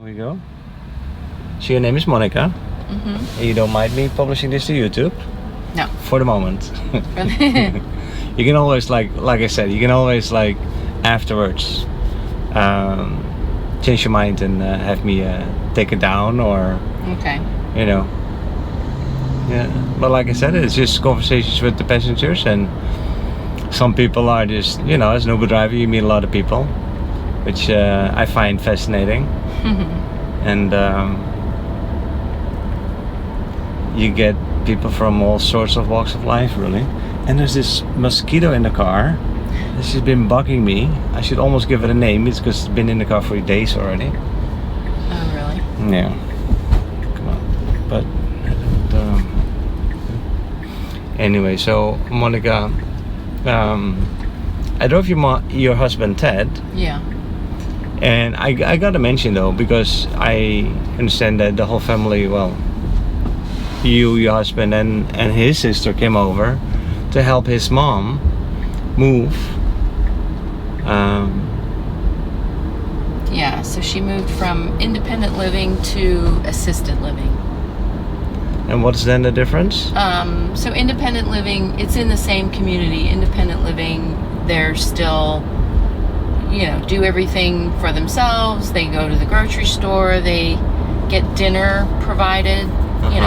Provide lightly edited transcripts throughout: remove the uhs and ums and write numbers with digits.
Here we go. So your name is Monika. Mm-hmm. And you don't mind me publishing this to YouTube? No. For the moment. You can always like I said, you can always afterwards change your mind and have me take it down or Okay. Yeah, but like I said, it's just conversations with the passengers, and some people are just, as an Uber driver you meet a lot of people, which I find fascinating. And you get people from all sorts of walks of life, really. And there's this mosquito in the car. This has been bugging me. I should almost give it a name. It's because it's been in the car for days already. Oh, really? Yeah. Come on. But anyway, so Monika, I drove your husband Ted. Yeah. And I gotta mention though, because I understand that the whole family, well, you, your husband, and his sister came over to help his mom move. Yeah, so she moved from independent living to assisted living. And what's then the difference? So independent living, it's in the same community. Independent living, they're still, do everything for themselves. They go to the grocery store. They get dinner provided.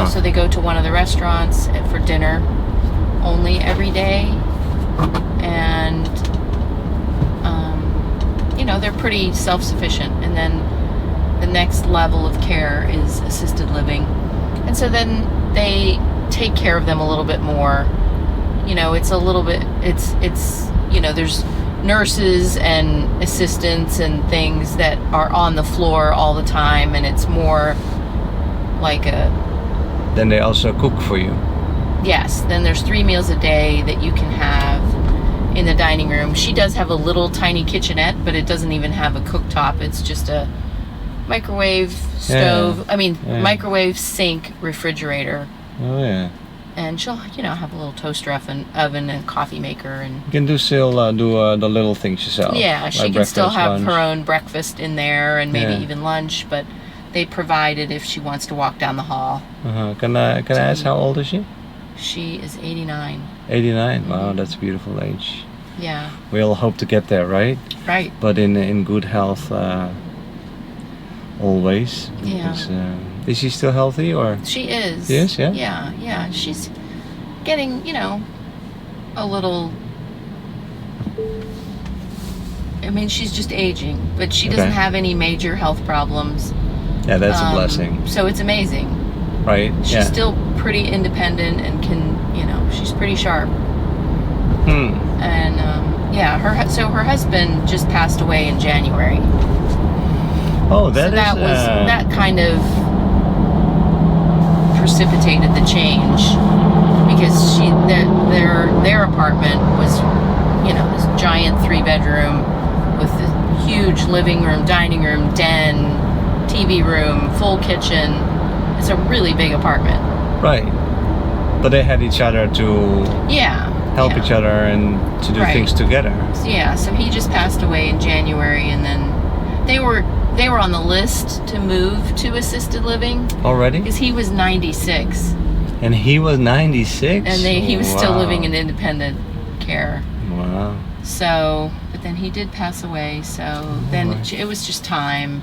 So they go to one of the restaurants for dinner only every day. And, they're pretty self-sufficient. And then the next level of care is assisted living. And so then they take care of them a little bit more. It's a little bit, it's there's nurses and assistants and things that are on the floor all the time, and it's more like Then they also cook for you. Yes, then there's 3 meals a day that you can have in the dining room. She does have a little tiny kitchenette, but it doesn't even have a cooktop. It's just a microwave stove. Microwave, sink, refrigerator. Oh yeah. And she'll, have a little toaster oven and coffee maker, and you can still do the little things yourself. Yeah, she like can still have lunch. her own breakfast in there, and maybe even lunch. But they provide it if she wants to walk down the hall. Can I ask how old is she? She is 89. 89. Wow, that's a beautiful age. Yeah. We all hope to get there, right? Right. But in good health, always. Yeah. Because, is she still healthy or? She is. Yes. Yeah. Yeah. She's getting, a little. She's just aging, but she doesn't have any major health problems. Yeah, that's a blessing. So it's amazing. Right. She's still pretty independent and can, she's pretty sharp. And her husband just passed away in January. Oh, that kind of precipitated the change, because their apartment was, this giant 3-bedroom with a huge living room, dining room, den, TV room, full kitchen. It's a really big apartment. Right. But they had each other to help each other and to do things together. So he just passed away in January, and then they were on the list to move to assisted living already, because he was 96. And he was 96? And he was still living in independent care. Wow. So, but then he did pass away, so then it was just time,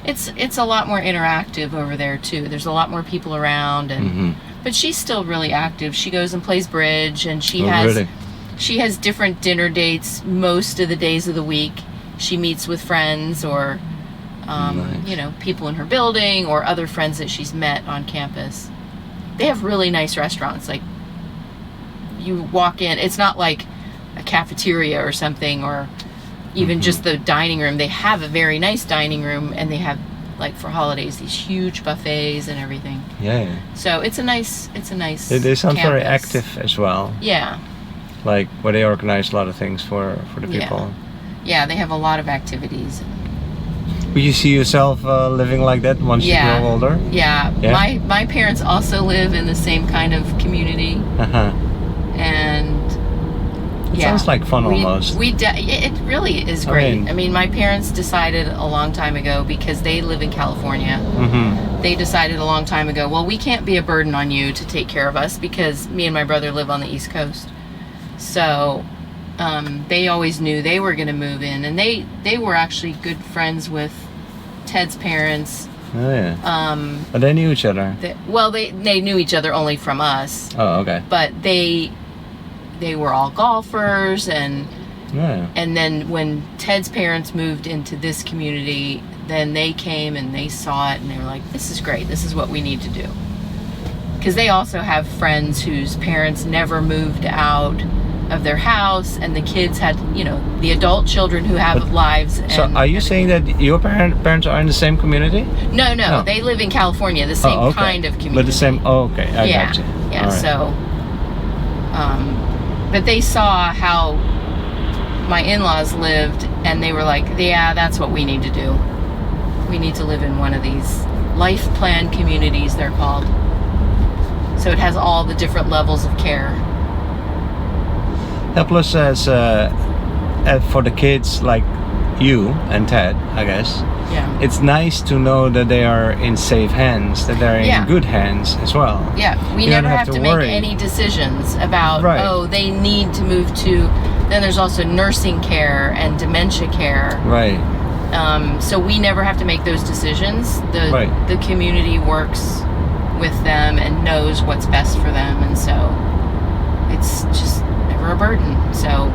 it's a lot more interactive over there too. There's a lot more people around, and but she's still really active. She goes and plays bridge, and she has different dinner dates most of the days of the week. She meets with friends or people in her building or other friends that she's met on campus. They have really nice restaurants. Like, you walk in, it's not like a cafeteria or something, or even just the dining room. They have a very nice dining room, and they have, like, for holidays, these huge buffets and everything. Yeah. So it's a nice They sound campus. very active as well. Yeah. Like, where they organize a lot of things for the people. Yeah, they have a lot of activities. Will you see yourself living like that once you grow older? Yeah. My parents also live in the same kind of community. Uh-huh. And Sounds like fun almost. It really is great. I mean, my parents decided a long time ago, because they live in California. They decided a long time ago, well, we can't be a burden on you to take care of us, because me and my brother live on the East Coast. So they always knew they were going to move in, and they were actually good friends with Ted's parents. Oh yeah. But they knew each other. They knew each other only from us. Oh, okay. But they were all golfers, and then when Ted's parents moved into this community, then they came and they saw it, and they were like, this is great, this is what we need to do. Because they also have friends whose parents never moved out of their house, and the kids had, the adult children who have lives. So are you saying that your parents are in the same community? No, they live in California, the same kind of community. But the same, okay, I got you. Yeah, right. So, but they saw how my in-laws lived, and they were like, yeah, that's what we need to do. We need to live in one of these life plan communities, they're called. So it has all the different levels of care. Yeah, plus as for the kids like you and Ted, I guess. Yeah. It's nice to know that they are in safe hands, that they're in good hands as well. Yeah, we never have to make any decisions about, they need to move to. Then there's also nursing care and dementia care. Right. So we never have to make those decisions. The community works with them and knows what's best for them, and so it's just never a burden. So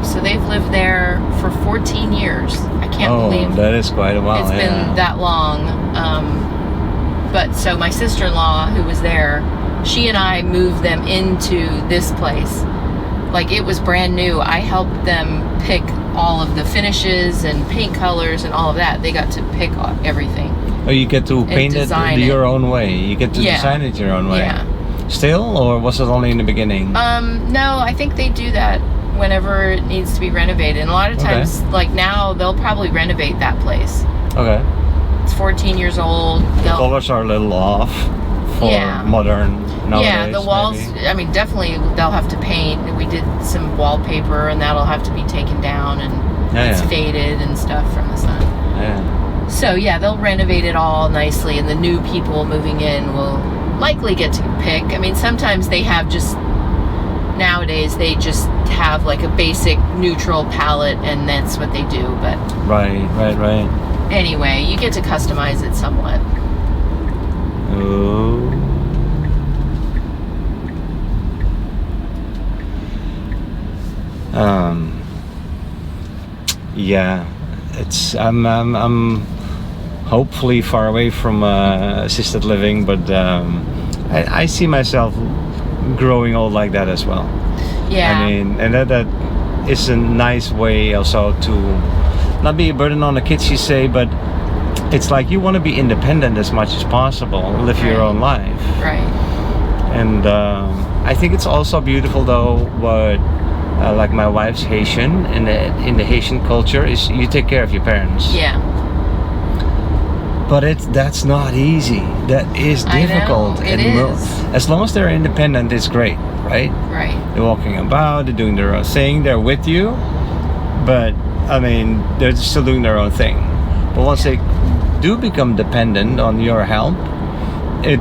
so they've lived there for 14 years. I can't believe that is quite a while. It's been that long. But so my sister-in-law, who was there, she and I moved them into this place. Like, it was brand new. I helped them pick all of the finishes and paint colors and all of that. They got to pick everything. Oh, you get to paint it your own way. You get to design it your own way. Yeah. Still, or was it only in the beginning? No, I think they do that whenever it needs to be renovated. And a lot of times, like now, they'll probably renovate that place. Okay. It's 14 years old. The colors are a little off for modern nowadays. Yeah, the walls, maybe. I mean, definitely they'll have to paint. We did some wallpaper, and that'll have to be taken down, and it's faded and stuff from the sun. Yeah. So, they'll renovate it all nicely, and the new people moving in will likely get to pick. I mean, sometimes they have nowadays they just have like a basic neutral palette, and that's what they do. But right. Anyway, you get to customize it somewhat. Oh. I'm hopefully far away from assisted living, but I see myself growing old like that as well. Yeah. I mean, and that is a nice way also to not be a burden on the kids, you say, but it's like you want to be independent as much as possible, live your own life. Right. And I think it's also beautiful though what like my wife's Haitian, in the Haitian culture is you take care of your parents. Yeah. But that's not easy. That is difficult. I know. It is. As long as they're independent, it's great, right? Right. They're walking about, they're doing their own thing, they're with you, but I mean, they're still doing their own thing. But once they do become dependent on your help, it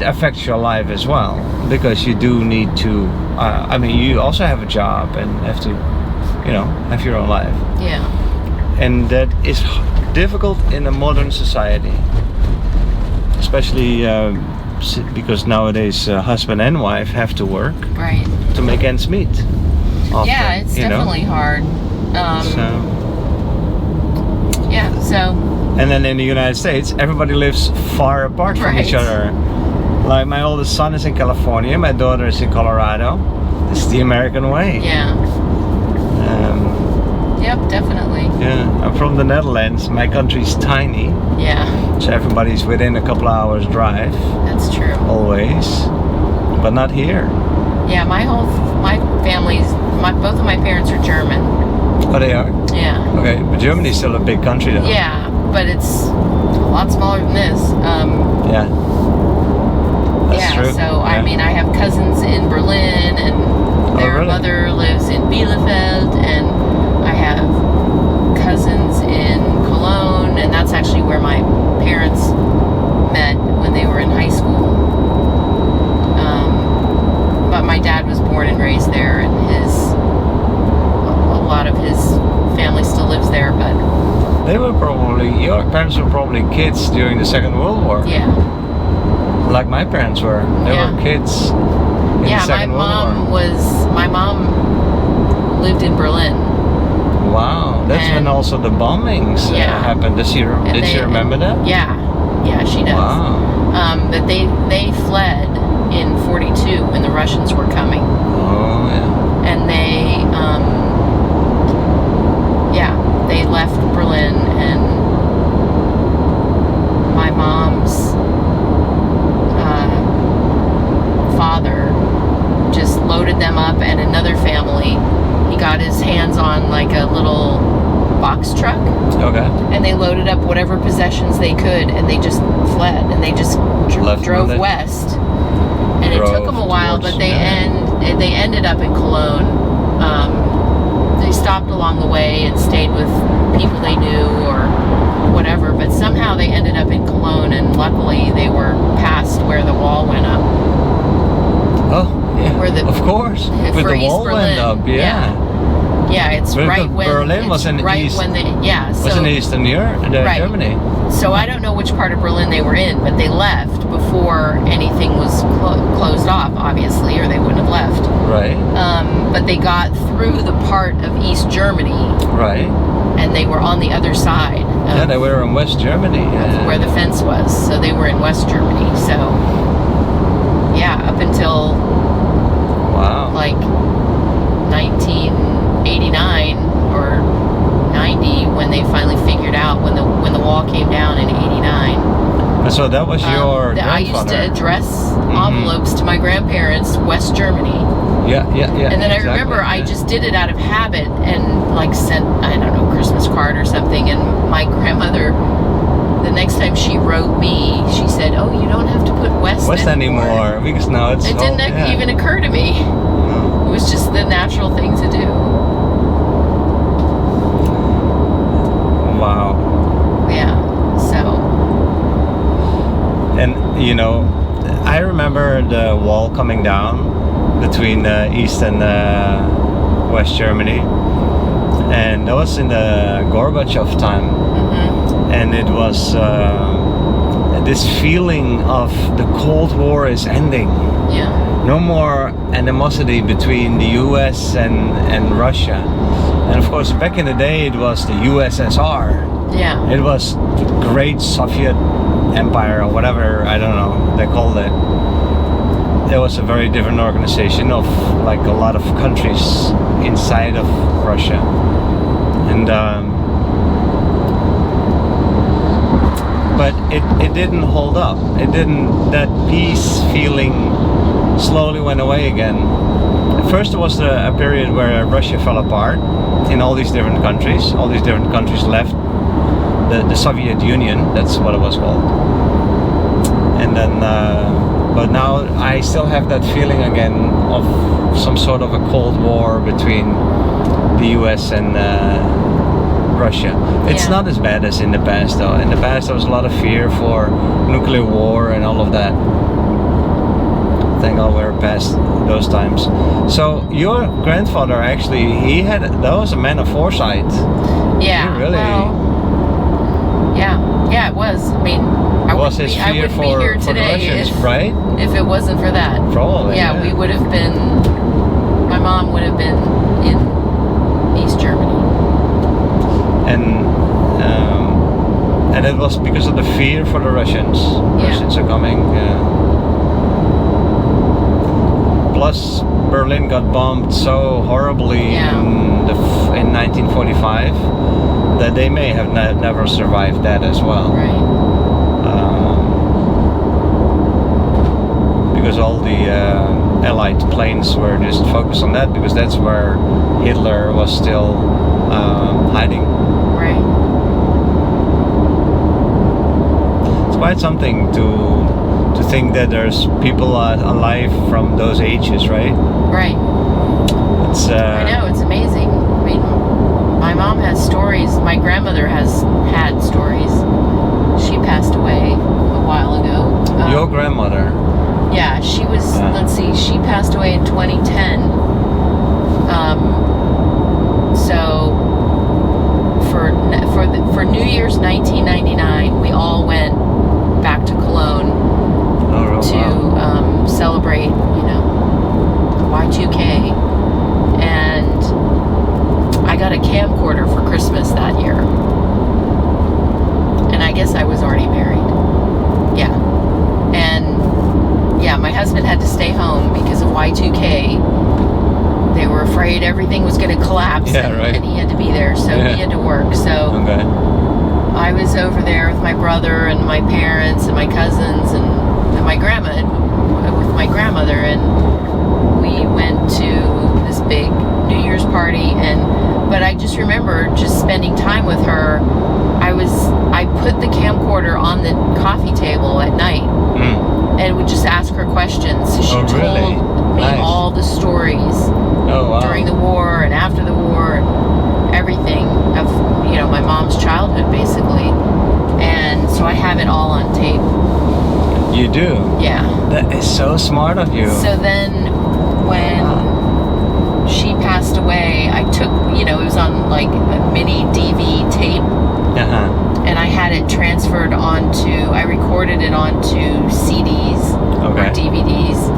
affects your life as well, because you do need to. I mean, you also have a job and have to, have your own life. Yeah. And that is difficult in a modern society, especially because nowadays husband and wife have to work to make ends meet. Often, yeah, it's definitely hard. And then in the United States, everybody lives far apart from each other. Like my oldest son is in California, my daughter is in Colorado. It's the American way. Yeah. Yep, definitely. Yeah, I'm from the Netherlands. My country's tiny. Yeah. So everybody's within a couple hours drive. That's true. Always. But not here. Yeah, both of my parents are German. Oh, they are? Yeah. Okay, but Germany's still a big country though. Yeah, but it's a lot smaller than this. Yeah. That's true. So I mean, I have cousins in Berlin, and their really? mother lives in Bielefeld, and I have cousins in Cologne, and that's actually where my parents met when they were in high school. But my dad was born and raised there, and a lot of his family still lives there. But your parents were probably kids during the Second World War. yeah, Like my parents were. They were kids in the Second World War. My mom lived in Berlin. Wow, that's when also the bombings happened. Did she remember that? Yeah, she does. Wow. But they fled in 42 when the Russians were coming. Oh yeah. And they left Berlin, and my mom's father just loaded them up, and another family, he got his hands on like a little box truck. Okay. And they loaded up whatever possessions they could, and they just fled, and they just drove west. And it took them a while, but they ended up in Cologne. They stopped along the way and stayed with people they knew or whatever, but somehow they ended up in Cologne, and luckily they were past where the wall went up. Oh, yeah. Of course. With the East wall Berlin. went up, yeah. Yeah, it's but right when Berlin was in Eastern Europe, Germany. So I don't know which part of Berlin they were in, but they left before anything was closed off, obviously, or they wouldn't have left. Right. But they got through the part of East Germany. Right. And they were on the other side. They were in West Germany. Where the fence was. So they were in West Germany. So, up until like 1989 or 90, when they finally figured out when the wall came down in 89. So that was your grandfather. I used to address envelopes to my grandparents, West Germany. Yeah. And then I remember I just did it out of habit and like sent, I don't know, Christmas card or something. And my grandmother, the next time she wrote me, she said, "Oh, you don't have to put West anymore because now it didn't even occur to me. No. It was just the natural thing to do." Wow. Yeah. So. And I remember the wall coming down between East and West Germany, and that was in the Gorbachev time. And it was this feeling of the Cold War is ending. Yeah. No more animosity between the US and Russia. And of course, back in the day, it was the USSR. Yeah. It was the Great Soviet Empire, or whatever, I don't know, they called it. It was a very different organization of like a lot of countries inside of Russia. And but it didn't hold up. That peace feeling slowly went away again. First there was a period where Russia fell apart in all these different countries. All these different countries left the Soviet Union, that's what it was called. And then, but now I still have that feeling again of some sort of a Cold War between the US and Russia. It's not as bad as in the past though. In the past there was a lot of fear for nuclear war and all of that. Thank God we're past those times. So your grandfather actually, that was a man of foresight. Yeah. He really. Yeah, it was. I mean, I wouldn't be here today if it wasn't for that. Probably. Yeah, we would have been. My mom would have been in East Germany. And it was because of the fear for the Russians. Yeah. Russians are coming. Plus, Berlin got bombed so horribly in 1945 that they may have never survived that as well. Right. Because all the Allied planes were just focused on that, because that's where Hitler was still hiding. Right. It's quite something to to think that there's people alive from those ages, right? Right. It's I know, it's amazing. I mean, my mom has stories. My grandmother has had stories. She passed away a while ago. Your grandmother? Yeah, she was, let's see, she passed away in 2010. So for New Year's 1999, we all went back to Cologne to celebrate, Y2K. And I got a camcorder for Christmas that year. And I guess I was already married. Yeah. And yeah, my husband had to stay home because of Y2K. They were afraid everything was going to collapse, and he had to be there, so he had to work. So I was over there with my brother and my parents and my cousins and my grandma, with my grandmother, and we went to this big New Year's party. But I just remember just spending time with her. I put the camcorder on the coffee table at night and would just ask her questions. She told me all the stories during the war and after the war and everything of my mom's childhood, basically. And so I have it all on tape. You do? Yeah. That is so smart of you. So then when she passed away, I took, it was on like a mini DV tape. And I had it transferred I recorded it onto CDs or DVDs.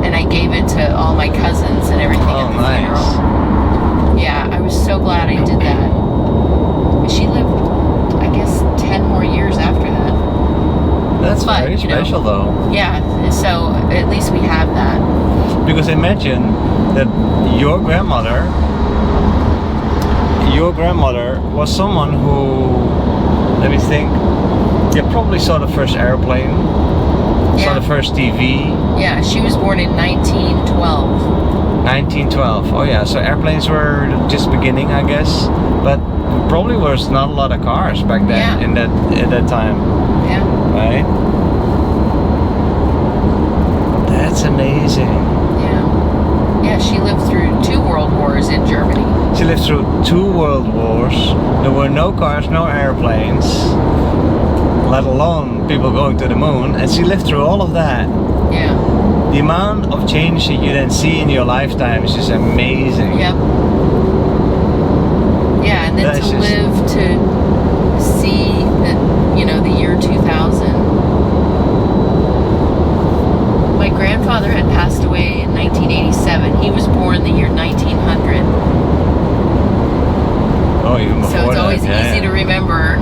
And I gave it to all my cousins and everything at the funeral. Yeah, I was so glad I did that. She lived, I guess, 10 more years after that. That's very special, though. Yeah, so at least we have that. Because imagine that your grandmother was someone who, let me think, probably saw the first airplane, saw the first TV. Yeah, she was born in 1912. 1912. Oh yeah, so airplanes were just beginning, I guess. But probably was not a lot of cars back then at that time. Yeah. Right? That's amazing. Yeah. Yeah, she lived through 2 world wars in Germany. She lived through 2 world wars. There were no cars, no airplanes, let alone people going to the moon. And she lived through all of that. Yeah. The amount of change that you then see in your lifetime is just amazing. Yep. Yeah, and then to live to see the year 2000. My grandfather had passed away in 1987. He was born the year 1900. Oh, even before that. So it's always easy to remember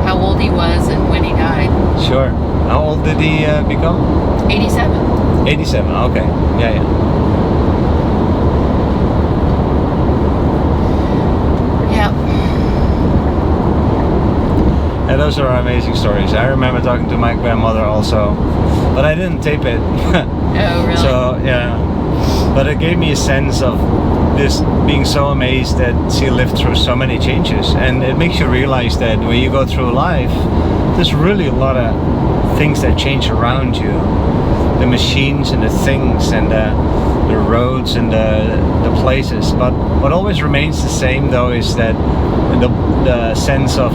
how old he was and when he died. Sure. How old did he become? 87. 87, okay. Yeah. And those are amazing stories. I remember talking to my grandmother also, but I didn't tape it. Oh, really? So, yeah. But it gave me a sense of this being so amazed that she lived through so many changes. And it makes you realize that when you go through life, there's really a lot of things that change around you. The machines and the things and the roads and the places. But what always remains the same, though, is that the sense of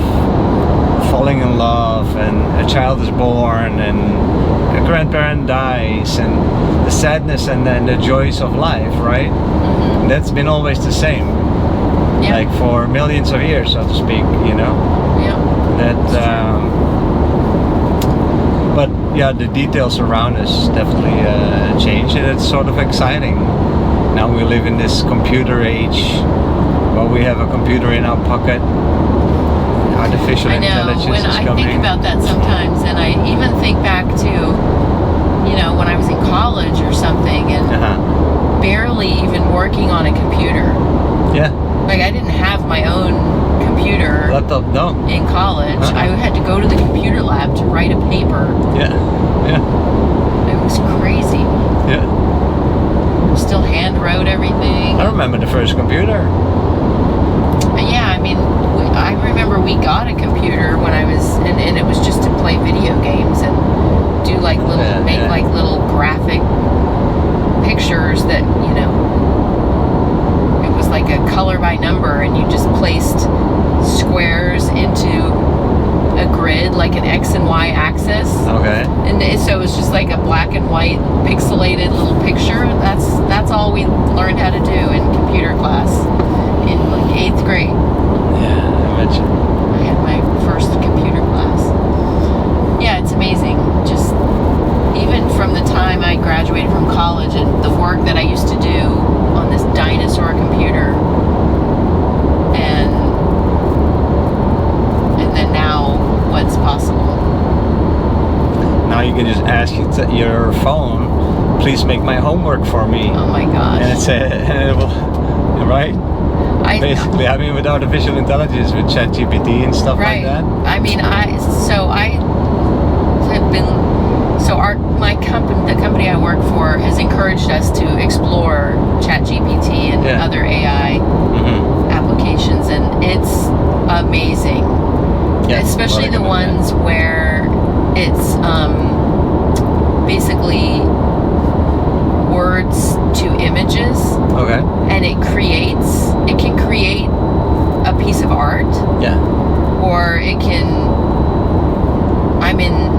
falling in love, and a child is born, and a grandparent dies, and the sadness and the joys of life, right? Mm-hmm. That's been always the same. Yeah. Like for millions of years, so to speak, Yeah. But yeah, the details around us definitely change, and it's sort of exciting. Now we live in this computer age, where we have a computer in our pocket. Artificial intelligence is coming. I think about that sometimes, and I even think back to, when I was in college or something, and barely even working on a computer. Yeah. Like, I didn't have my own computer. Laptop, no. In college, I had to go to the computer lab to write a paper. Yeah. It was crazy. Yeah. Still hand wrote everything. I remember the first computer. Yeah, I mean, I remember we got a computer when I was, and it was just to play video games and do paper, and you just placed squares into a grid, like an X and Y axis. Okay. And so it was just like a black and white pixelated little picture. That's all we learned how to do in computer class in like 8th grade. Yeah, I bet you. I had my first computer class. Yeah, it's amazing. Just even from the time I graduated from college and the work that I used to do on this dinosaur computer, and then now what's possible. Now you can just ask your phone, please make my homework for me. Oh my gosh. And it will, right? Basically, I mean, with artificial intelligence, with ChatGPT and stuff like that. I mean, the company I work for has encouraged us to explore ChatGPT and other AI applications, and it's amazing. Yeah, especially the ones where it's basically words to images. Okay. And it can create a piece of art. Yeah. Or I'm in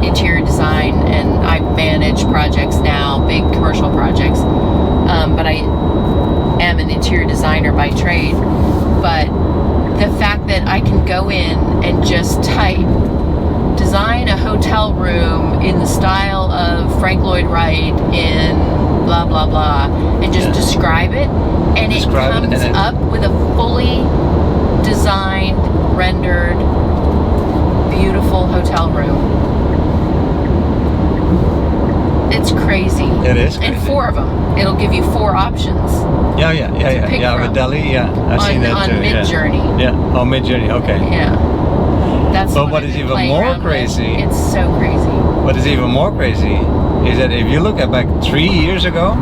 interior design, and I manage projects now, big commercial projects. But I am an interior designer by trade. But the fact that I can go in and just type, design a hotel room in the style of Frank Lloyd Wright in blah blah blah, and just describe it, and it comes up with a fully designed, rendered, beautiful hotel room. It's crazy. It is crazy. And 4 of them. It'll give you 4 options. Yeah. With Delhi, I've seen that too. On Midjourney. Yeah. Oh, Midjourney. Okay. Yeah. That's. But what is even more crazy? It's so crazy. What is even more crazy is that if you look at back 3 years ago,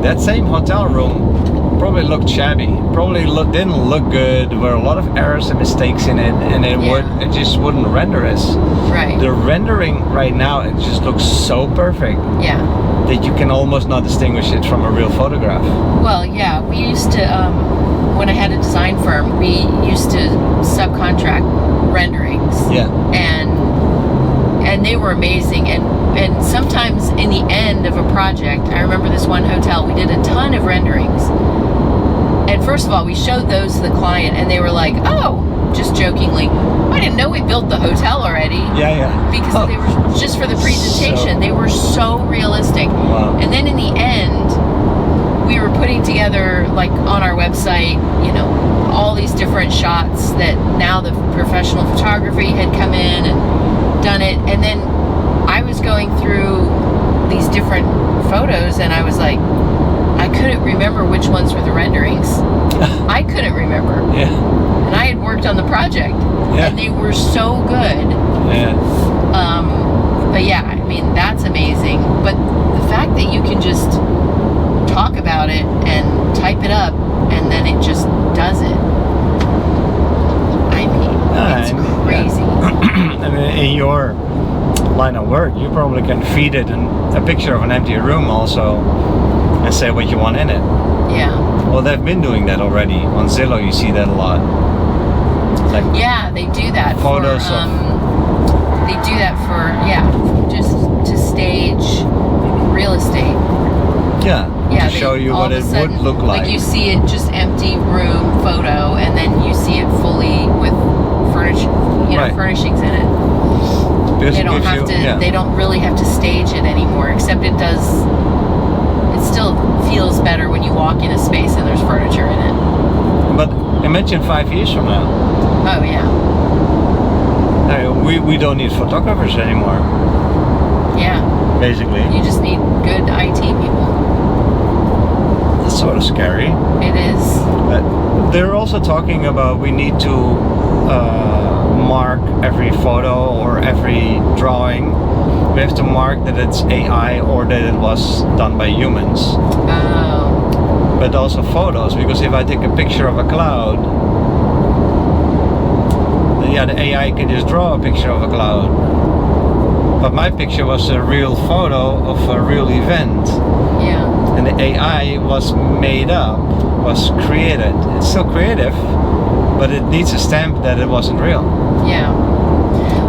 that same hotel room probably looked shabby. Probably didn't look good. There were a lot of errors and mistakes in it, and it just wouldn't render as. Right. The rendering right now, it just looks so perfect. Yeah. That you can almost not distinguish it from a real photograph. Well, yeah, we used to, when I had a design firm, we used to subcontract renderings. Yeah. And they were amazing. And sometimes in the end of a project, I remember this one hotel, we did a ton of renderings. And first of all, we showed those to the client, and they were like, oh, just jokingly, I didn't know we built the hotel already. Yeah. Because they were just for the presentation. They were so realistic. Wow. And then in the end, we were putting together, like on our website, all these different shots that now the professional photography had come in and done it. And then I was going through these different photos, and I was like, I couldn't remember which ones were the renderings. I couldn't remember. Yeah. And I had worked on the project, and they were so good. Yeah. But yeah, I mean, that's amazing. But the fact that you can just talk about it and type it up, and then it just does it. I mean, it's crazy. And in your line of work, you probably can feed it a picture of an empty room also, and say what you want in it. Yeah. Well, they've been doing that already. On Zillow, you see that a lot. Like they do that. Photos they do that for just to stage real estate. Yeah. To show you what it would look like. Like you see it just empty room photo, and then you see it fully with furnishings in it. Because they don't have to. They don't really have to stage it anymore, except it does. It still feels better when you walk in a space and there's furniture in it. But imagine 5 years from now. Oh yeah. We don't need photographers anymore. Yeah. Basically. You just need good IT people. That's sort of scary. It is. But they're also talking about we need to mark every photo or every drawing. We have to mark that it's AI or that it was done by humans. Oh. But also photos, because if I take a picture of a cloud, then the AI can just draw a picture of a cloud. But my picture was a real photo of a real event. Yeah. And the AI was made up was created. It's still creative, but it needs a stamp that it wasn't real. Yeah.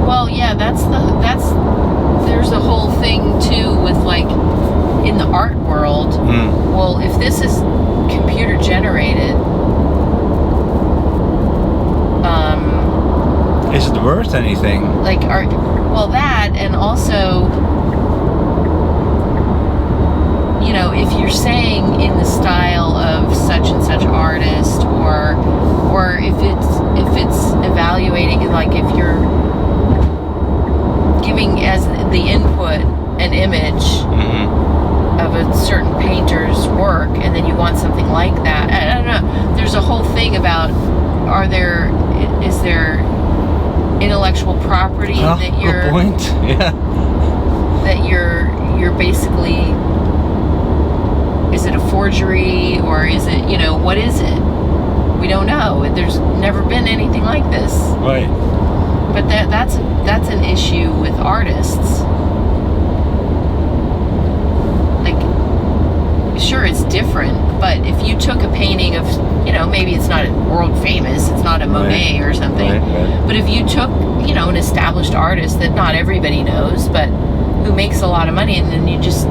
Well, yeah, there's a whole thing too with like in the art world. Well, if this is computer generated, is it worth anything? Like art, well, that, and also, you know, if you're saying in the style of such and such artist, or if it's evaluating, like if you're giving as the input an image of a certain painter's work, and then you want something like that. I don't know. There's a whole thing about is there intellectual property that you're good point. Yeah. That you're basically, is it a forgery, or is it, you know, what is it? We don't know. There's never been anything like this. Right. But that's an issue with artists. Like, sure, it's different, but if you took a painting of, you know, maybe it's not world famous, it's not a Monet or something, but if you took, you know, an established artist that not everybody knows, but who makes a lot of money, and then you just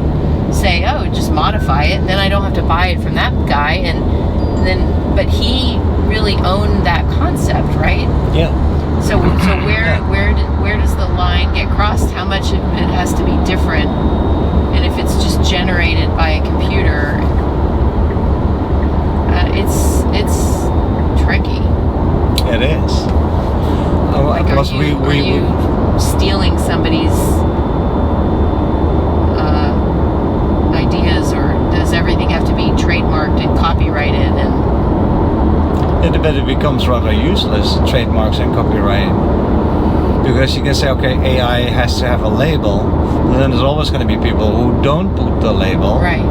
say, oh, just modify it, and then I don't have to buy it from that guy, and then, but he really owned that concept, right? Yeah. So where does the line get crossed? How much of it has to be different? And if it's just generated by a computer, it's tricky. It is. Like, are you stealing somebody's ideas, or does everything have to be trademarked and copyrighted? And but it becomes rather useless, trademarks and copyright, because you can say, okay, AI has to have a label, and then there's always going to be people who don't put the label, right,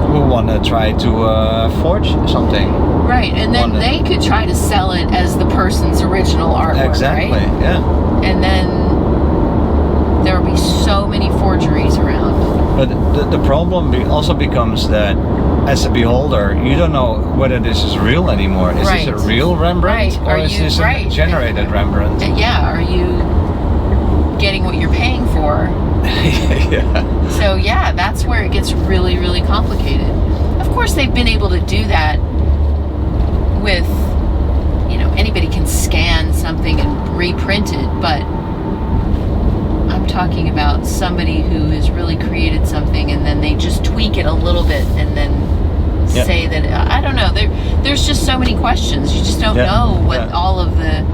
who want to try to forge something, right, and then they could try to sell it as the person's original artwork, exactly, right? Yeah. And then there will be so many forgeries around. But the problem also becomes that as a beholder, you don't know whether this is real anymore. Is this a real Rembrandt, or is this a generated Rembrandt? Yeah, are you getting what you're paying for? Yeah. So yeah, that's where it gets really, really complicated. Of course, they've been able to do that with, you know, anybody can scan something and reprint it, but I'm talking about somebody who has really created something, and then they just tweak it a little bit, and then say that, I don't know. There's just so many questions. You just don't know what all of the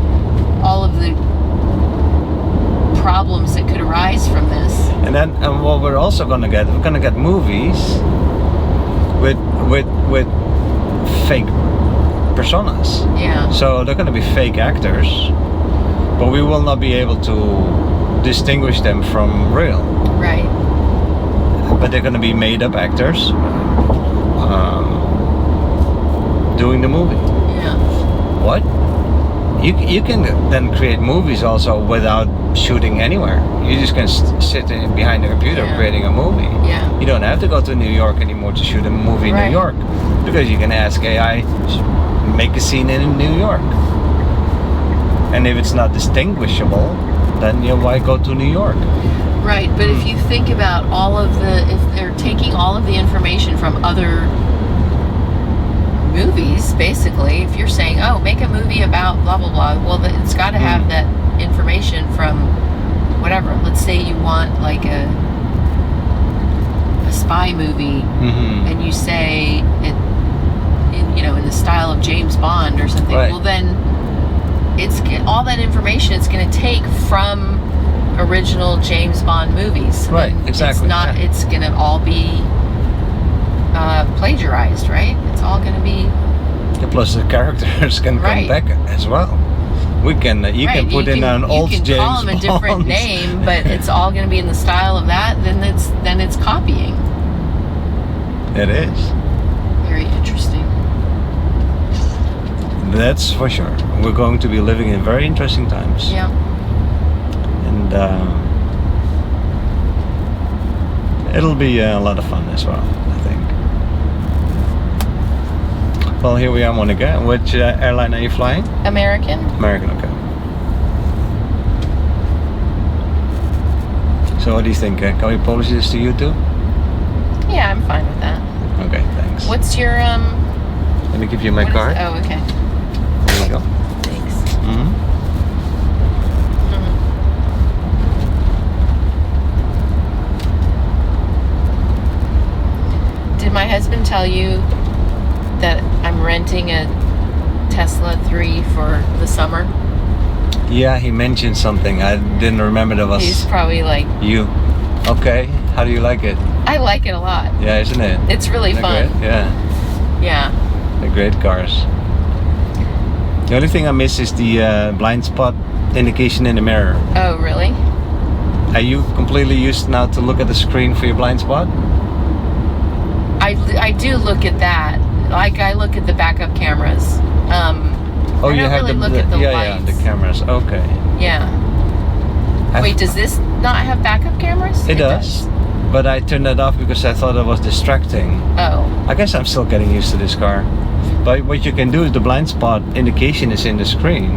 problems that could arise from this. And then, what we're also gonna get movies with fake personas. Yeah. So they're gonna be fake actors, but we will not be able to distinguish them from real. Right. But they're gonna be made up actors doing the movie. Yeah. What? You can then create movies also without shooting anywhere. You just can sit behind a computer creating a movie. Yeah. You don't have to go to New York anymore to shoot a movie in New York, because you can ask AI, make a scene in New York. And if it's not distinguishable, then why go to New York? Right, but if you think about if they're taking all of the information from other movies, basically, if you're saying, oh, make a movie about blah, blah, blah, well, it's got to have that information from whatever. Let's say you want like a spy movie, and you say it, in the style of James Bond or something. Right. Well, then it's all that information it's going to take from original James Bond movies. Right, and exactly. It's going to all be plagiarized, right? It's all going to be. Plus, the characters can come back as well. You can put in an old James Bond. You can call them a different name, but it's all going to be in the style of that. Then it's copying. It is. Very interesting. That's for sure. We're going to be living in very interesting times. Yeah. And it'll be a lot of fun as well, I think. Well, here we are, Monica. Which airline are you flying? American. American, okay. So what do you think? Can we polish this to YouTube? Yeah, I'm fine with that. Okay, thanks. What's your Let me give you my what is- card. oh, okay. There you go. Thanks. Mm-hmm. Did my husband tell you that I'm renting a Tesla 3 for the summer? Yeah, he mentioned something. I didn't remember that was He's probably like, you. Okay, how do you like it? I like it a lot. Yeah, isn't it? It's really They're fun. great? Yeah, Yeah. they're great cars. The only thing I miss is the blind spot indication in the mirror. Oh, really? Are you completely used now to look at the screen for your blind spot? I do look at that. Like I look at the backup cameras. Oh, I you don't have really the, look at the yeah, lights. the cameras. Okay. Yeah. I've- Wait, does this not have backup cameras? It does, but I turned that off because I thought it was distracting. Oh. I guess I'm still getting used to this car. But what you can do is the blind spot indication is in the screen,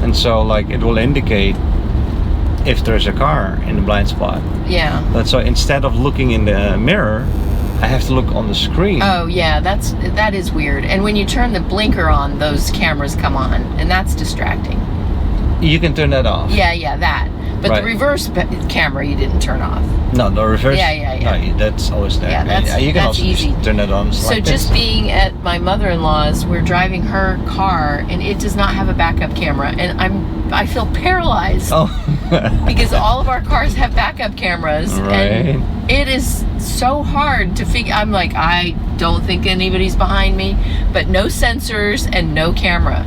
and so like it will indicate if there's a car in the blind spot. Yeah. But so instead of looking in the mirror, I have to look on the screen. Oh, yeah. That is weird. And when you turn the blinker on, those cameras come on, and that's distracting. You can turn that off. Yeah, that. But Right. the reverse camera you didn't turn off. No, the reverse. Yeah. No, that's always there. Yeah, that's- you can that's also easy. just turn that on. So like just this. being at my mother-in-law's, we're driving her car, and it does not have a backup camera, and I feel paralyzed Oh. because all of our cars have backup cameras, Right. and it is so hard to figure. I'm like, I don't think anybody's behind me, but no sensors and no camera.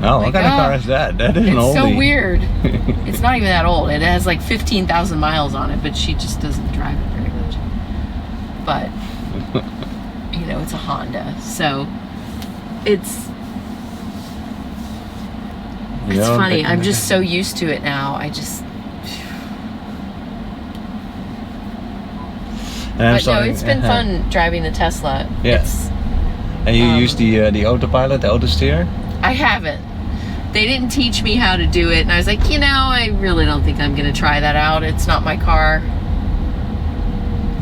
Oh, Like, what kind of car oh, is that? That is an It's so oldie. weird. It's not even that old. It has like 15,000 miles on it, but she just doesn't drive it very much. But you know, it's a Honda, so it's funny. I'm just so used to it now. But no, it's been fun driving the Tesla. Yeah. And you use the autopilot, the auto steer? I haven't. They didn't teach me how to do it, and I was like, you know, I really don't think I'm going to try that out. It's not my car.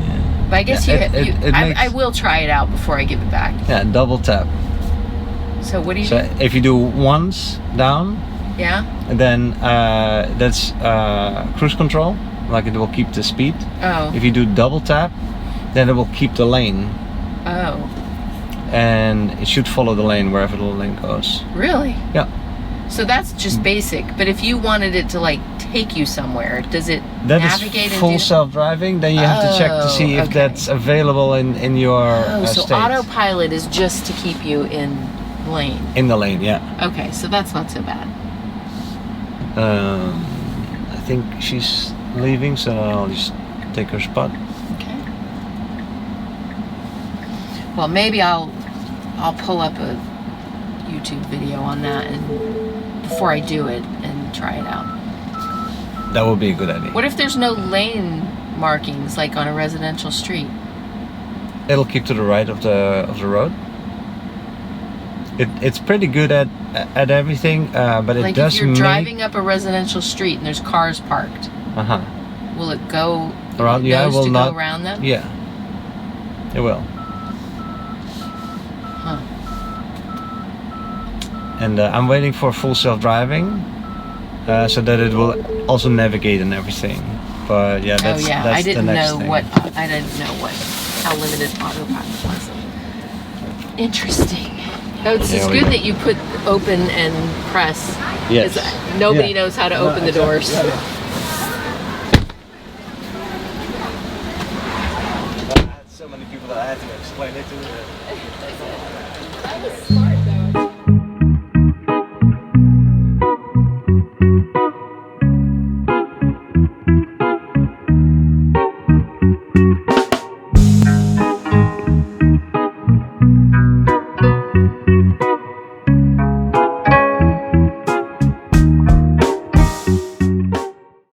Yeah. But I guess Yeah, I will try it out before I give it back. Yeah, double tap. So what do you So do? if you do once down, Yeah? then that's cruise control, like it will keep the speed. Oh. If you do double tap, then it will keep the lane, Oh. and it should follow the lane wherever the lane goes. Really? Yeah. So that's just basic. But if you wanted it to like take you somewhere, does it That navigate is full and do? self-driving. Then you have to check to see if okay. that's available in your Oh, so state. autopilot is just to keep you in lane. In the lane, yeah. Okay, so that's not so bad. I think she's leaving, so I'll just take her spot. Okay. Well, maybe I'll pull up a YouTube video on that and before I do it and try it out. That would be a good idea. What if there's no lane markings like on a residential street? It'll keep to the right of the road. It's pretty good at everything, but it Like does if you're make... driving up a residential street and there's cars parked, Uh-huh. will it go Around, yeah, knows will to not... go around them? Yeah. It will. Huh. And I'm waiting for full self-driving, so that it will also navigate and everything. But yeah, that's, oh yeah, that's I didn't the next know thing. how limited autopilot was. Interesting. Oh, it's Yeah, good that you put open and press. Yes. 'Cause nobody Yeah. knows how to open the doors. I had so many people that I had to explain it to.